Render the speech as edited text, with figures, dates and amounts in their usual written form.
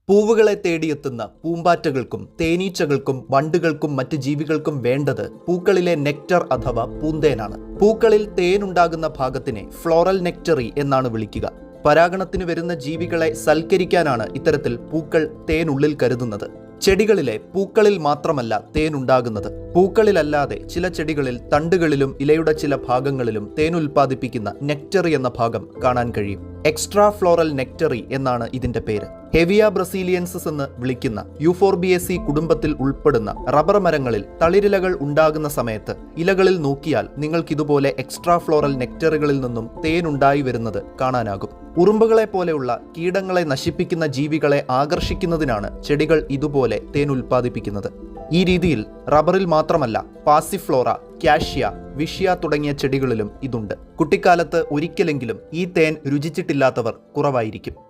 പൂവുകളെ തേടിയെത്തുന്ന പൂമ്പാറ്റകൾക്കും തേനീച്ചകൾക്കും വണ്ടുകൾക്കും മറ്റ് ജീവികൾക്കും വേണ്ടത് പൂക്കളിലെ നെക്ടർ അഥവാ പൂന്തേനാണ്. പൂക്കളിൽ തേനുണ്ടാകുന്ന ഭാഗത്തിനെ ഫ്ലോറൽ നെക്ടറി എന്നാണ് വിളിക്കുക. പരാഗണത്തിന് വരുന്ന ജീവികളെ സൽക്കരിക്കാനാണ് ഇത്തരത്തിൽ പൂക്കൾ തേനുള്ളിൽ കരുതുന്നത്. ചെടികളിലെ പൂക്കളിൽ മാത്രമല്ല തേനുണ്ടാകുന്നത്. പൂക്കളിലല്ലാതെ ചില ചെടികളിൽ തണ്ടുകളിലും ഇലയുടെ ചില ഭാഗങ്ങളിലും തേൻ ഉൽപ്പാദിപ്പിക്കുന്ന നെക്ടറി എന്ന ഭാഗം കാണാൻ കഴിയും. എക്സ്ട്രാ ഫ്ലോറൽ നെക്ടറി എന്നാണ് ഇതിന്റെ പേര്. ഹെവിയ ബ്രസീലിയൻസിസ് എന്ന് വിളിക്കുന്ന യൂഫോർബിയേസി കുടുംബത്തിൽ ഉൾപ്പെടുന്ന റബ്ബർ മരങ്ങളിൽ തളിരിലകൾ ഉണ്ടാകുന്ന സമയത്ത് ഇലകളിൽ നോക്കിയാൽ നിങ്ങൾക്കിതുപോലെ എക്സ്ട്രാ ഫ്ലോറൽ നെക്ടറുകളിൽ നിന്നും തേൻ ഉണ്ടായി വരുന്നത് കാണാനാകും. ഉറുമ്പുകളെ പോലെയുള്ള കീടങ്ങളെ നശിപ്പിക്കുന്ന ജീവികളെ ആകർഷിക്കുന്നതിനാണ് ചെടികൾ ഇതുപോലെ തേൻ ഉൽപ്പാദിപ്പിക്കുന്നത്. ഈ രീതിയിൽ റബ്ബറിൽ മാത്രമല്ല പാസിഫ്ലോറ, കാഷ്യ, വിഷ്യ തുടങ്ങിയ ചെടികളിലും ഇതുണ്ട്. കുട്ടിക്കാലത്ത് ഒരിക്കലെങ്കിലും ഈ തേൻ രുചിച്ചിട്ടില്ലാത്തവർ കുറവായിരിക്കും.